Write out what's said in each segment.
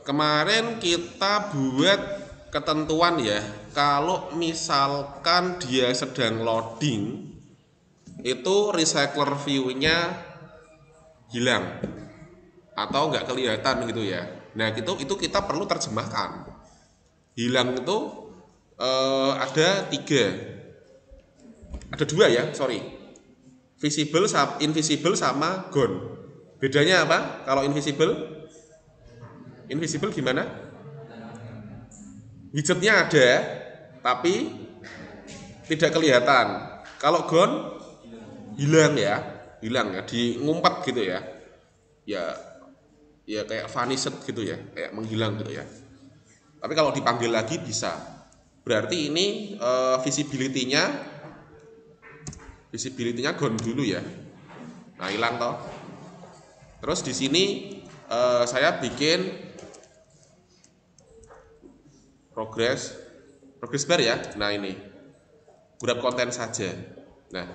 Kemarin kita buat ketentuan ya, kalau misalkan dia sedang loading, itu recycler view-nya hilang atau nggak kelihatan gitu ya. Nah itu kita perlu terjemahkan. Hilang itu ada tiga, ada dua ya, sorry. Visible, invisible sama gone. Bedanya apa? Kalau invisible gimana? Widgetnya ada, tapi tidak kelihatan. Kalau gone hilang ya, di ngumpet gitu ya. Ya, ya kayak vanished gitu ya, kayak menghilang gitu ya. Tapi kalau dipanggil lagi bisa. Berarti ini visibility-nya gone dulu ya. Nah, hilang toh. Terus di sini saya bikin progress bar ya. Nah, ini grab konten saja. Nah,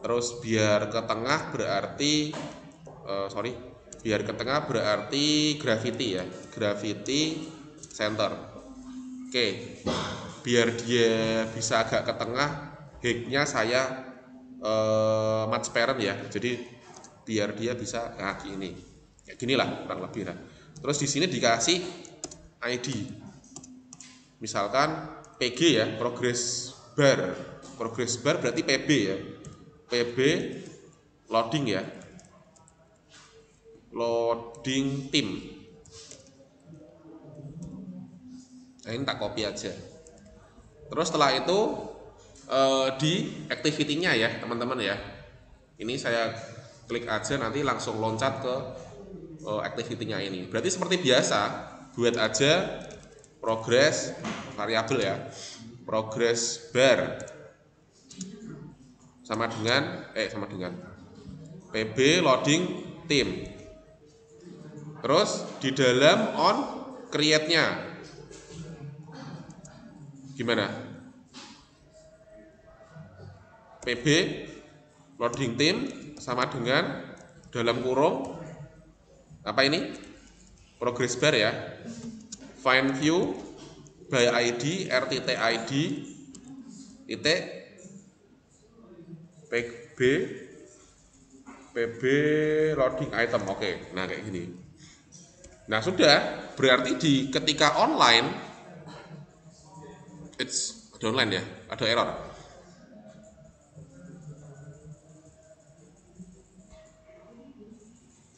terus biar ke tengah berarti biar ke tengah berarti gravity ya, gravity center. Oke, biar dia bisa agak ke tengah, height-nya saya match parent ya, jadi biar dia bisa kaki ini kayak gini lah kurang lebih lah. Terus di sini dikasih ID, misalkan PG ya, progress bar berarti PB ya, PB loading ya, loading tim. Nah, ini tak copy aja. Terus setelah itu di activity-nya ya teman-teman ya, ini saya klik aja nanti langsung loncat ke activity-nya ini. Berarti seperti biasa, buat aja progress variabel ya, progress bar sama dengan pb loading tim. Terus di dalam on create-nya gimana? pb loading tim sama dengan dalam kurung apa ini? Progress bar ya. Find view by ID RTT ID titik PB loading item. Oke, nah kayak gini. Nah sudah, berarti ketika online ada online ya, ada error.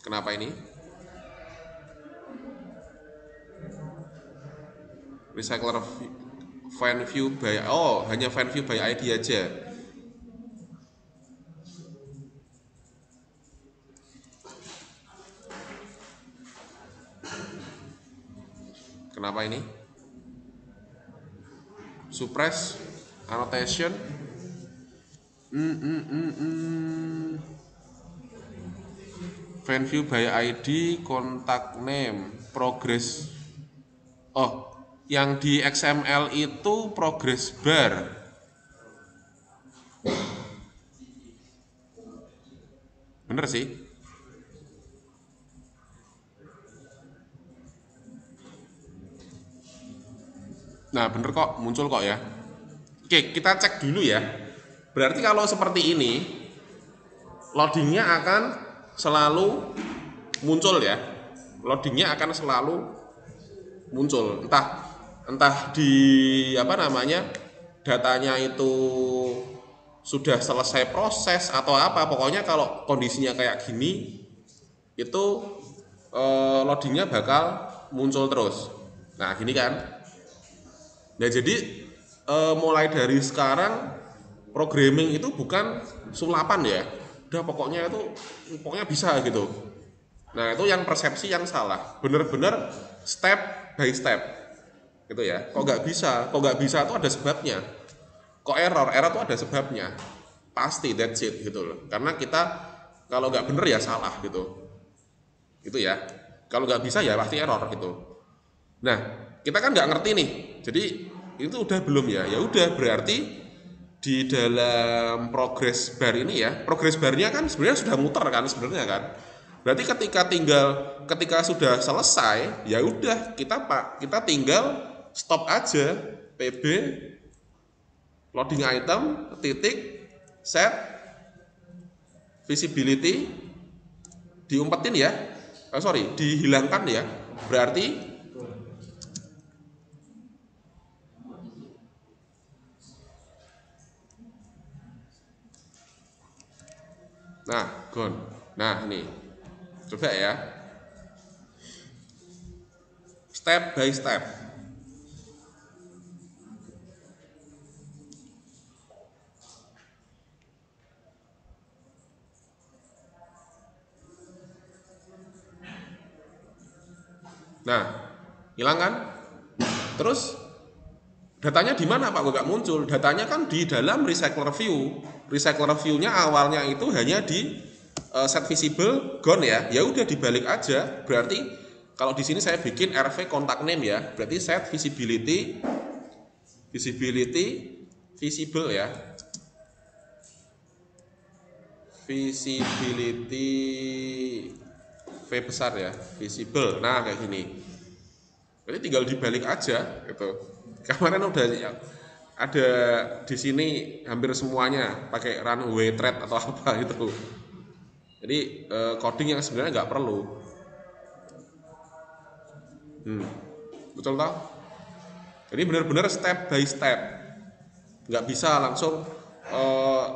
Kenapa ini? Recycler find view by hanya find view by ID aja. Kenapa ini? Suppress annotation. Find view by ID, contact name, progress. Oh, yang di XML itu progress bar. Bener sih. Nah, bener kok, muncul kok ya. Oke, kita cek dulu ya. Berarti kalau seperti ini, loadingnya akan selalu muncul ya. Loadingnya akan selalu muncul. Entah di apa namanya, datanya itu sudah selesai proses atau apa. Pokoknya kalau kondisinya kayak gini, itu loadingnya bakal muncul terus. Nah, gini kan. Nah jadi mulai dari sekarang programming itu bukan sulapan ya, udah pokoknya bisa gitu. Nah itu yang persepsi yang salah, bener-bener step by step gitu ya. Kok nggak bisa itu ada sebabnya. Kok error tuh ada sebabnya, pasti that's it gitu loh. Karena kita kalau nggak bener ya salah gitu ya. Kalau nggak bisa ya pasti error gitu. Nah, kita kan nggak ngerti nih. Jadi itu udah belum ya? Ya udah berarti di dalam progress bar ini ya, progress barnya kan sebenarnya sudah muter kan sebenarnya kan. Berarti ketika sudah selesai, ya udah kita tinggal stop aja PB loading item titik set visibility diumpetin ya. Dihilangkan ya. Berarti gone. Nah, ini. Coba ya. Step by step. Nah, hilang kan? Terus datanya di mana Pak? Nggak muncul. Datanya kan di dalam recycler view. Recycler view-nya awalnya itu hanya di set visible gone ya. Ya udah dibalik aja. Berarti kalau di sini saya bikin RV contact name ya. Berarti set visibility visible ya. Visibility V besar ya, visible. Nah, kayak gini. Berarti tinggal dibalik aja gitu. Kemarin udah ada di sini hampir semuanya pakai runway thread atau apa itu. Jadi coding yang sebenarnya nggak perlu. Betul toh? Jadi benar-benar step by step. Nggak bisa langsung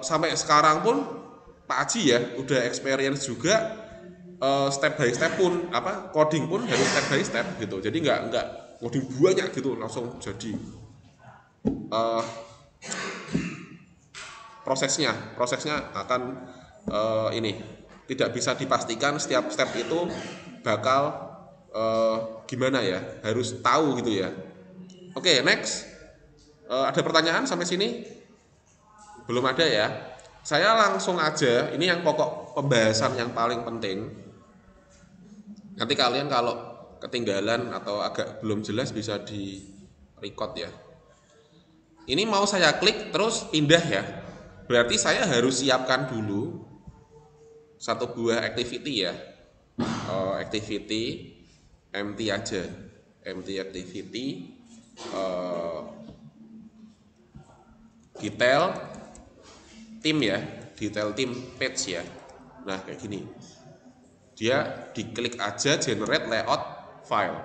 sampai sekarang pun Pak Haji ya udah experience juga step by step pun coding pun harus step by step gitu. Jadi nggak coding banyak gitu langsung jadi prosesnya akan ini tidak bisa dipastikan setiap step itu bakal gimana ya, harus tahu gitu ya. Oke, next. Ada pertanyaan sampai sini? Belum ada ya. Saya langsung aja, ini yang pokok pembahasan yang paling penting. Nanti kalian kalau ketinggalan atau agak belum jelas bisa di record ya. Ini mau saya klik terus pindah ya. Berarti saya harus siapkan dulu satu buah activity ya. Activity empty aja. Empty activity detail tim ya, detail tim page ya. Nah, kayak gini. Dia diklik aja generate layout file.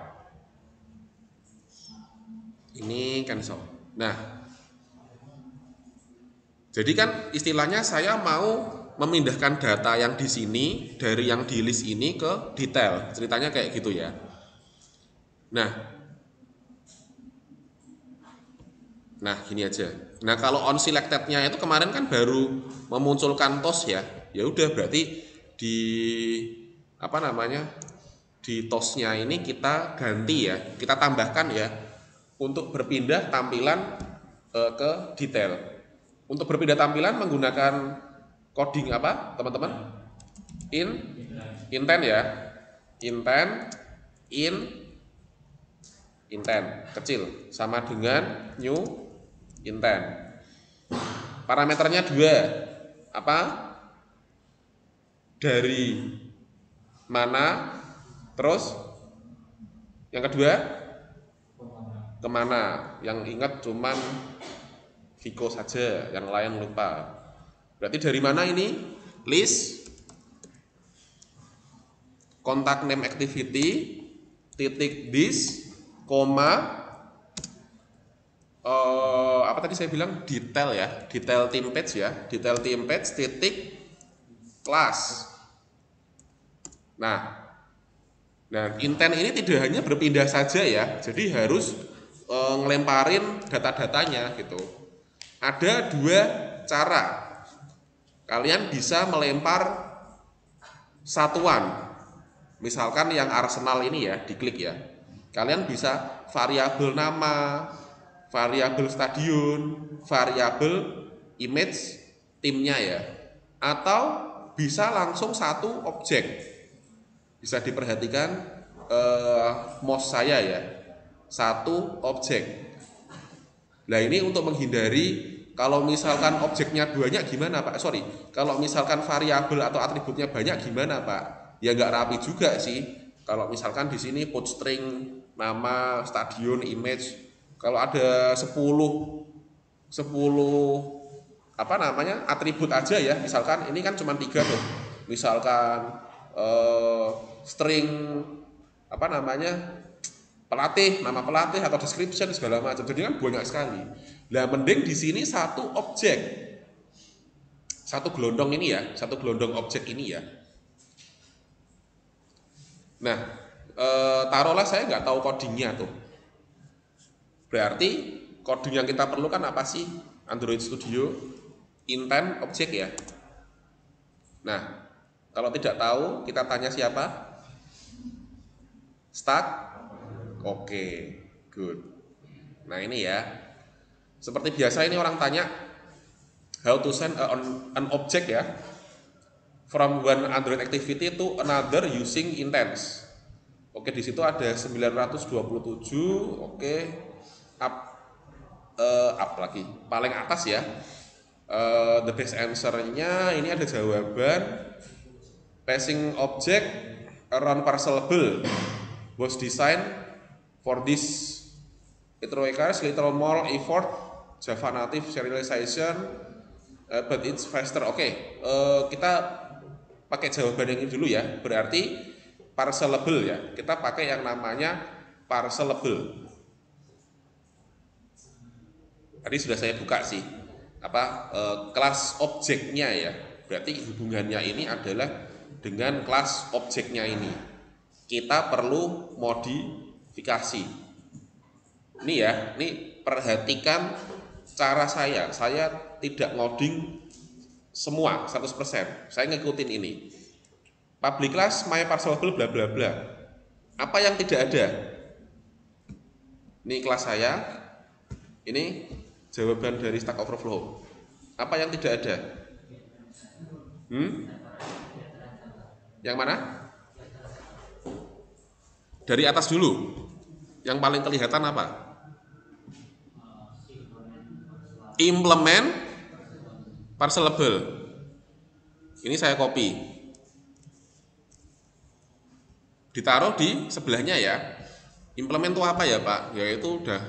Ini cancel. Nah, jadi kan istilahnya saya mau memindahkan data yang di sini dari yang di list ini ke detail. Ceritanya kayak gitu ya. Nah, gini aja. Nah, kalau on selected-nya itu kemarin kan baru memunculkan TOS ya. Ya udah berarti di di TOS-nya ini kita ganti ya. Kita tambahkan ya untuk berpindah tampilan ke detail. Untuk berpindah tampilan menggunakan coding apa, teman-teman? Intent ya. Intent kecil sama dengan new intent. Parameternya 2. Apa? Dari mana? Terus yang kedua kemana? Yang ingat cuman Viko saja, yang lain lupa. Berarti dari mana ini? List contact name activity titik this koma apa tadi saya bilang detail ya, detail team page ya, detail team page titik class. Nah intent ini tidak hanya berpindah saja ya, jadi harus ngelemparin data-datanya gitu. Ada 2 cara kalian bisa melempar satuan. Misalkan yang Arsenal ini ya, diklik ya. Kalian bisa variabel nama, variabel stadion, variabel image timnya ya. Atau bisa langsung satu objek. Bisa diperhatikan mouse saya ya. Satu objek. Nah, ini untuk menghindari kalau misalkan objeknya banyak gimana Pak? Kalau misalkan variabel atau atributnya banyak gimana Pak? Ya nggak rapi juga sih. Kalau misalkan di sini put string, nama, stadion, image, kalau ada 10 apa namanya atribut aja ya, misalkan ini kan cuma 3 tuh, misalkan eh, string apa namanya pelatih, nama pelatih atau description segala macam, jadi kan banyak sekali. Nah mending di sini satu objek, satu gelondong ini ya, satu gelondong objek ini ya. Nah taruhlah saya nggak tahu codingnya tuh, berarti coding yang kita perlukan apa sih? Android Studio intent objek ya. Nah, kalau tidak tahu, kita tanya siapa? Start? Oke, good. Nah ini ya, seperti biasa ini orang tanya, how to send an object ya, from one Android activity to another using intents. Oke, di situ ada 927, oke, up, up lagi, paling atas ya. The best answer-nya ini ada jawaban, passing object around parcelable was designed for this. It requires little more effort Java native serialization, but it's faster. Oke, kita pakai jawaban yang ini dulu ya. Berarti parcelable ya. Kita pakai yang namanya parcelable. Tadi sudah saya buka sih apa kelas objeknya ya. Berarti hubungannya ini adalah dengan kelas objeknya ini. Kita perlu modifikasi. Ini ya, ini perhatikan cara saya tidak ngoding semua 100%. Saya ngikutin ini. Public class my parcelable bla bla bla. Apa yang tidak ada? Ini kelas saya. Ini jawaban dari Stack Overflow. Apa yang tidak ada? Yang mana? Dari atas dulu. Yang paling kelihatan apa? Implement parcelable. Ini saya copy. Ditaruh di sebelahnya ya. Implement itu apa ya Pak? Yaitu udah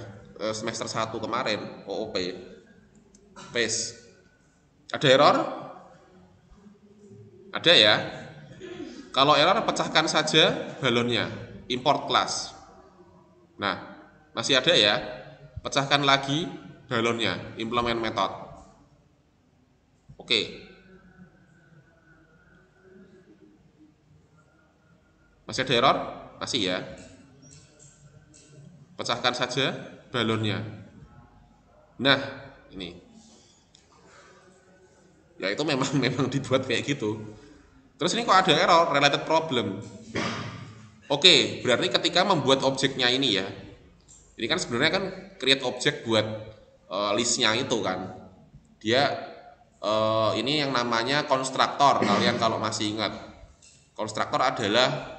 semester 1 kemarin, OOP. Paste. Ada error? Ada ya. Kalau error pecahkan saja balonnya. Import class. Nah, masih ada ya. Pecahkan lagi balonnya. Implement method. Oke. Masih ada error? Masih ya. Pecahkan saja balonnya. Nah, ini. Ya itu memang dibuat kayak gitu. Terus ini kok ada error related problem. Oke, berarti ketika membuat objeknya ini ya. Ini kan sebenarnya kan create objek buat listnya itu kan. Dia ini yang namanya konstruktor. Kalian kalau masih ingat, konstruktor adalah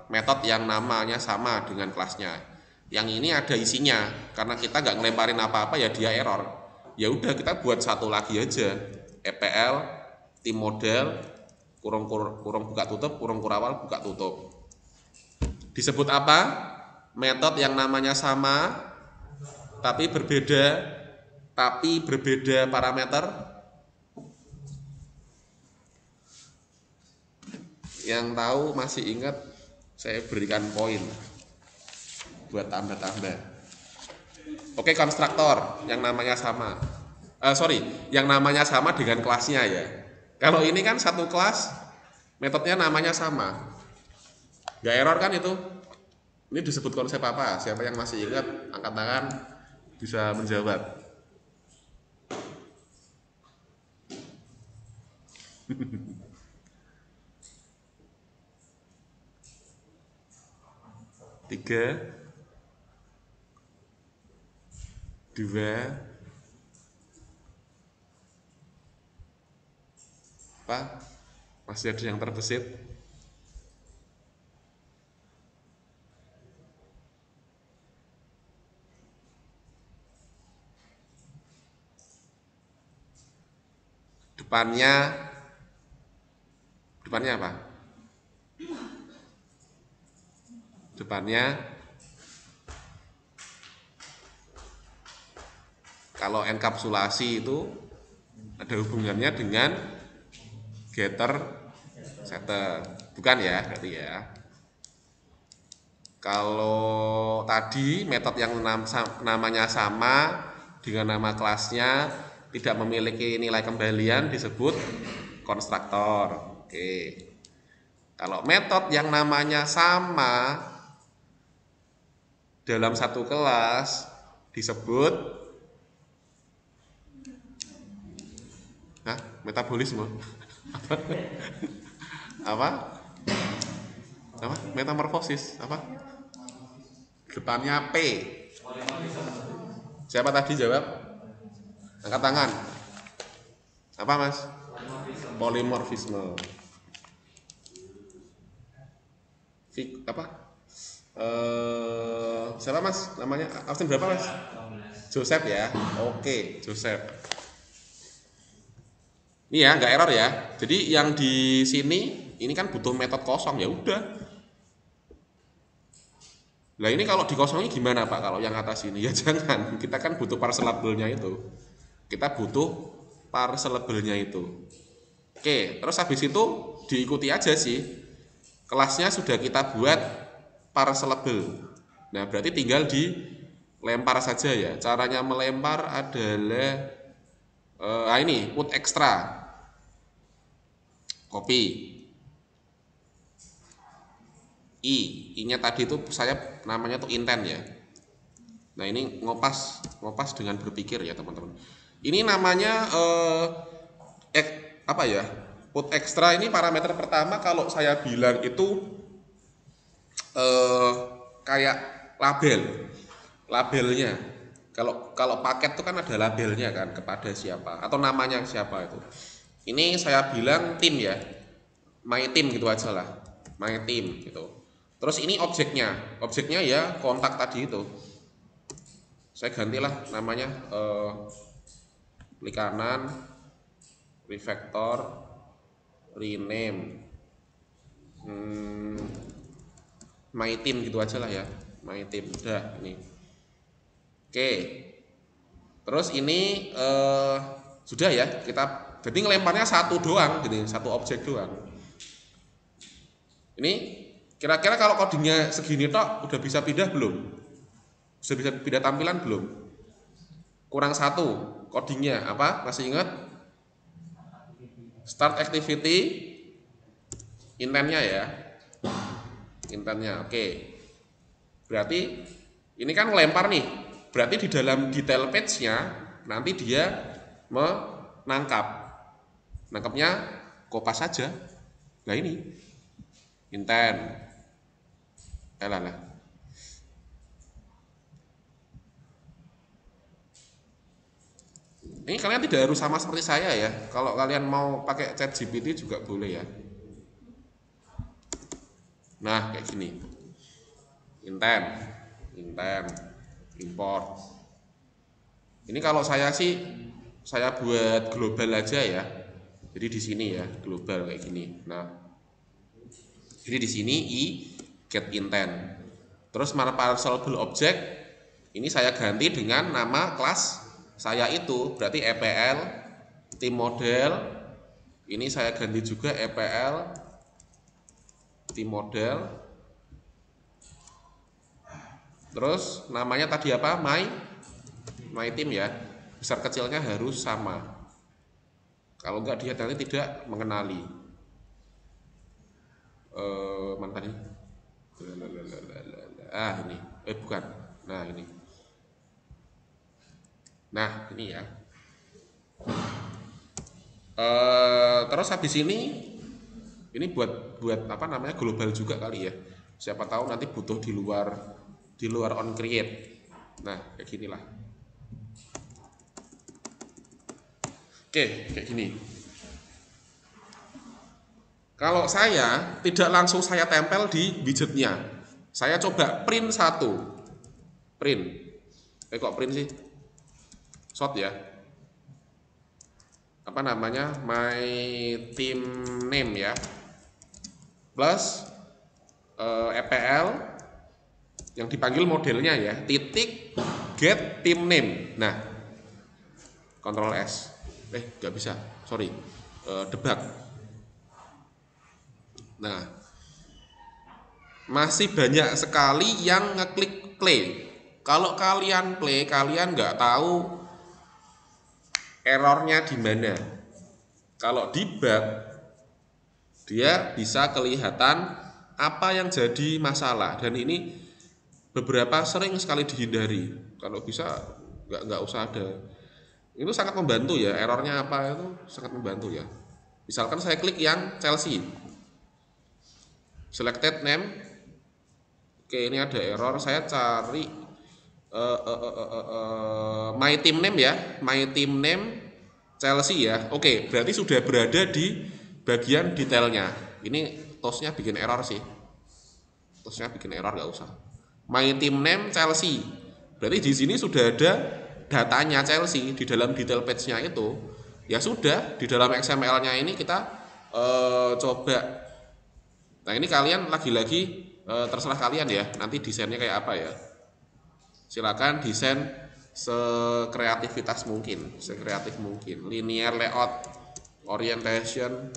metode yang namanya sama dengan kelasnya. Yang ini ada isinya, karena kita nggak ngelemparin apa-apa ya dia error. Ya udah kita buat satu lagi aja, EPL tim model kurung buka tutup kurung kurawal buka tutup. Disebut apa? Metode yang namanya sama tapi berbeda parameter. Yang tahu masih ingat, saya berikan poin buat tambah-tambah. Oke, konstruktor yang namanya sama. Yang namanya sama dengan kelasnya ya. Kalau ini kan satu kelas, metodenya namanya sama. Gak error kan itu? Ini disebut konsep apa? Siapa yang masih ingat, angkat tangan, bisa menjawab. Tiga, dua, apa? Masih ada yang terbesit? Depannya apa? depannya kalau enkapsulasi itu ada hubungannya dengan getter setter, bukan ya berarti ya. Kalau tadi metode yang namanya sama dengan nama kelasnya tidak memiliki nilai kembalian disebut konstruktor. Oke. Kalau metode yang namanya sama dalam satu kelas disebut metabolisme. Apa? Apa? Metamorfosis. Apa? Depannya P. Siapa tadi jawab? Angkat tangan. Apa mas? Polimorfisme. Apa? Siapa mas? Namanya absen berapa mas? Joseph ya. Oke, Joseph. Ini ya, nggak error ya. Jadi yang di sini ini kan butuh metode kosong, ya udah. Nah ini kalau dikosongi gimana Pak? Kalau yang atas ini ya jangan. Kita kan butuh parcelable-nya itu. Kita butuh parcelable-nya itu. Oke, terus habis itu diikuti aja sih. Kelasnya sudah kita buat parcelable. Nah berarti tinggal dilempar saja ya. Caranya melempar adalah ini put extra. Copy. I-nya tadi itu saya namanya tuh intent ya. Nah ini ngopas dengan berpikir ya teman-teman. Ini namanya apa ya? Put extra ini parameter pertama kalau saya bilang itu kayak labelnya. Kalau paket itu kan ada labelnya kan kepada siapa atau namanya siapa itu. Ini saya bilang tim ya, my team gitu aja lah, my team gitu. Terus ini objeknya ya kontak tadi itu. Saya gantilah namanya klik kanan, refactor, rename, my team gitu aja lah ya, my team. Udah ini. Oke. Terus ini sudah ya kita. Jadi ngelemparnya satu doang, gini, satu objek doang. Ini kira-kira kalau codingnya segini tok udah bisa pindah belum? Sudah bisa pindah tampilan belum? Kurang satu codingnya apa? Masih ingat? Start activity intentnya ya. Intentnya oke. Berarti ini kan ngelempar nih. Berarti di dalam detail page-nya nanti dia menangkap. Nangkapnya kopas saja. Nah ini intent. Lah. Ini kalian tidak harus sama seperti saya ya. Kalau kalian mau pakai ChatGPT juga boleh ya. Nah kayak gini. Intent, import. Ini kalau saya sih saya buat global aja ya. Jadi di sini ya global kayak gini. Nah, jadi di sini i get intent. Terus mana parcelable object ini saya ganti dengan nama kelas saya itu. Berarti EPL tim model. Ini saya ganti juga EPL tim model. Terus namanya tadi apa? My team ya. Besar kecilnya harus sama. Kalau enggak dia nanti tidak mengenali. Mana tadi? Ini. Bukan. Nah ini. Nah ini ya. Terus habis ini buat apa namanya global juga kali ya. Siapa tahu nanti butuh di luar on create. Nah kayak ginilah. Oke, kayak gini. Kalau saya tidak langsung saya tempel di widgetnya, saya coba print satu. Print. Kok print sih? Short ya. Apa namanya? My team name ya. Plus EPL yang dipanggil modelnya ya, titik get team name. Nah, Ctrl S, nggak bisa, sorry, debug. Nah, masih banyak sekali yang ngeklik play. Kalau kalian play, kalian nggak tahu errornya di mana. Kalau debug, dia bisa kelihatan apa yang jadi masalah, dan ini beberapa sering sekali dihindari. Kalau bisa nggak usah ada. Itu sangat membantu ya, errornya apa itu sangat membantu ya. Misalkan saya klik yang Chelsea, selected name. Oke, ini ada error. Saya cari my team name ya, my team name Chelsea ya. Oke, berarti sudah berada di bagian detailnya. Ini tosnya bikin error sih. Tosnya bikin error, nggak usah. My team name Chelsea. Berarti di sini sudah ada datanya Chelsea di dalam detail page-nya itu. Ya sudah, di dalam XML-nya ini kita coba. Nah, ini kalian lagi-lagi terserah kalian ya, nanti desainnya kayak apa ya. Silakan desain sekreativitas mungkin, sekreatif mungkin. Linear layout, orientation,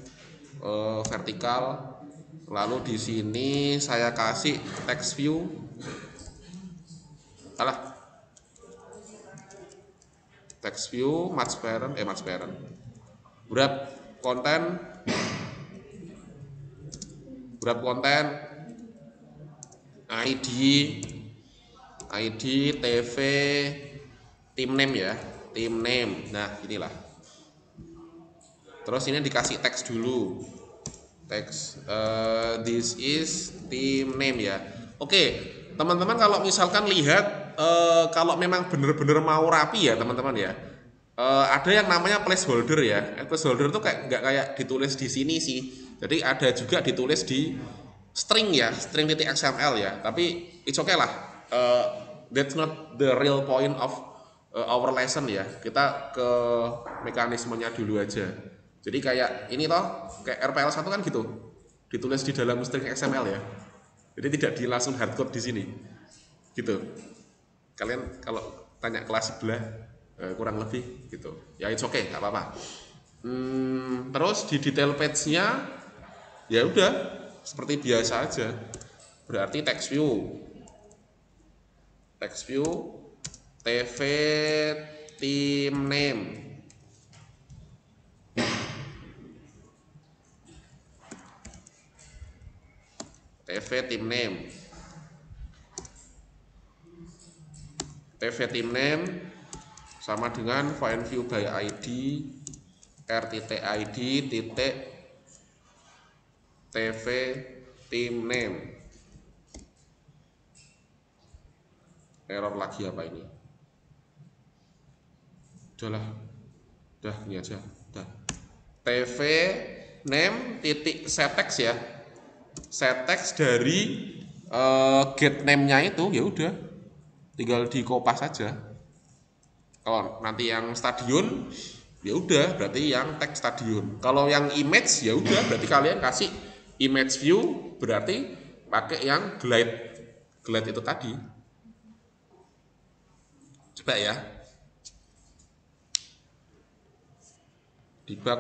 vertikal. Lalu di sini saya kasih text view. Text view, match parent. Wrap konten, ID, TV, team name ya, team name. Nah, inilah. Terus ini dikasih teks dulu. Teks this is team name ya. Oke, teman-teman kalau misalkan lihat kalau memang bener-bener mau rapi ya teman-teman ya. Ada yang namanya placeholder ya. Placeholder itu nggak kayak ditulis di sini sih. Jadi ada juga ditulis di string ya, string.xml ya. Tapi it's okay lah. That's not the real point of our lesson ya. Kita ke mekanismenya dulu aja. Jadi kayak ini toh, kayak RPL1 kan gitu. Ditulis di dalam string XML ya. Jadi tidak langsung hardcode di sini. Gitu. Kalian kalau tanya kelas sebelah kurang lebih gitu. Ya it's okay, nggak apa-apa. Terus di detail page-nya ya udah seperti biasa aja. Berarti text view, TV team name, TV team name sama dengan find view by ID, r.id titik TV team name. Error lagi apa ini? Udahlah, udah ini aja. Udah. TV name titik settext ya. Settext dari get name-nya itu ya udah, tinggal di kopas saja. Kalau nanti yang stadion ya udah berarti yang teks stadion. Kalau yang image ya udah berarti kalian kasih image view, berarti pakai yang glide itu tadi. Coba ya. Debug.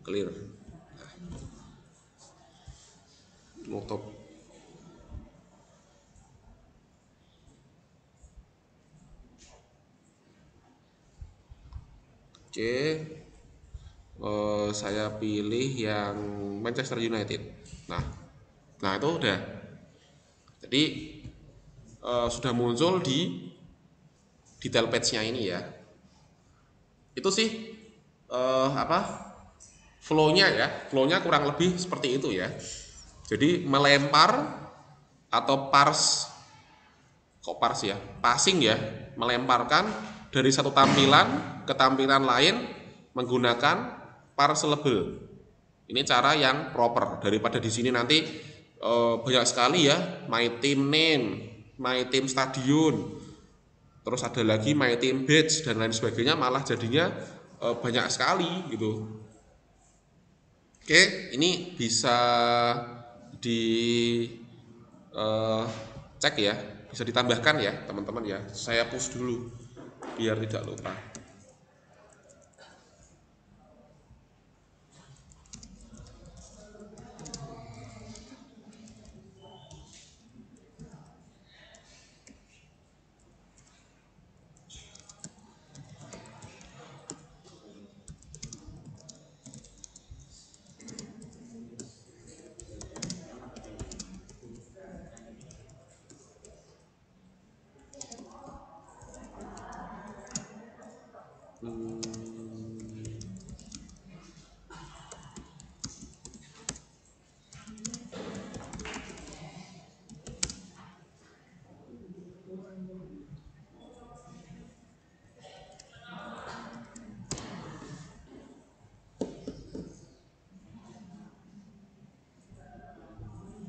Clear. Nutup. Oke. Saya pilih yang Manchester United. Nah itu udah. Jadi sudah muncul di detail page-nya ini ya. Itu sih flow-nya ya. Flow-nya kurang lebih seperti itu ya. Jadi melempar atau passing ya, melemparkan dari satu tampilan ke tampilan lain menggunakan parseable. Ini cara yang proper, daripada di sini nanti banyak sekali ya, my team name, my team stadion, terus ada lagi my team badge dan lain sebagainya, malah jadinya banyak sekali gitu. Oke, ini bisa di cek ya, bisa ditambahkan ya teman-teman ya. Saya push dulu biar tidak lupa.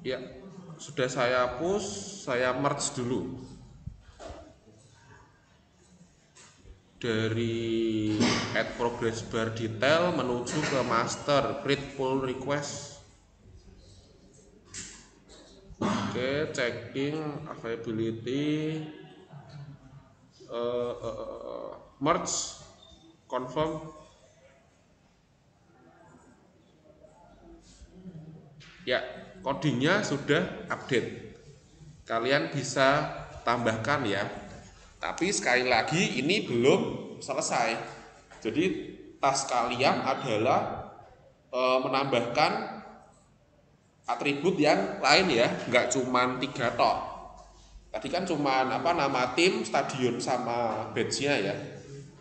Ya, sudah saya push, saya merge dulu. Dari add progress bar detail menuju ke master create pull request. Oke, checking availability, merge, confirm. Ya, codingnya sudah update. Kalian bisa tambahkan ya. Tapi sekali lagi ini belum selesai. Jadi tas kalian adalah menambahkan atribut yang lain ya, nggak cuma 3 tok. Tadi kan cuma nama tim, stadion sama badge-nya ya.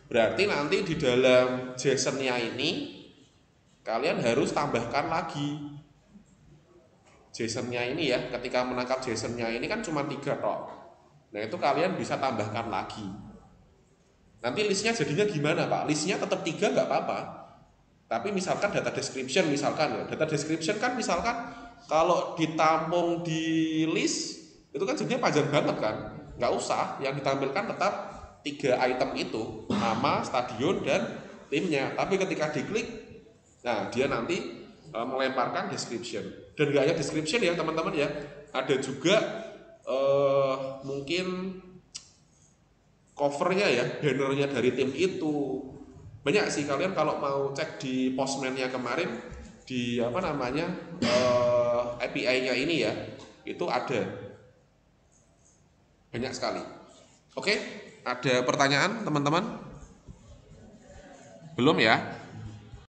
Berarti nanti di dalam JSON-nya ini kalian harus tambahkan lagi JSON-nya ini ya. Ketika menangkap JSON-nya ini kan cuma 3 tok. Nah itu kalian bisa tambahkan lagi. Nanti listnya jadinya gimana Pak? Listnya tetap 3 nggak apa-apa. Tapi misalkan data description misalkan ya. Data description kan misalkan kalau ditampung di list itu kan jadinya panjang banget kan. Nggak usah, yang ditampilkan tetap 3 item itu, nama, stadion, dan timnya. Tapi ketika diklik, nah dia nanti melemparkan description. Dan nggak hanya description ya teman-teman ya, ada juga mungkin covernya ya, bannernya dari tim itu. Banyak sih, kalian kalau mau cek di Postman-nya kemarin di API-nya ini ya, itu ada banyak sekali. Oke, ada pertanyaan teman-teman? Belum ya?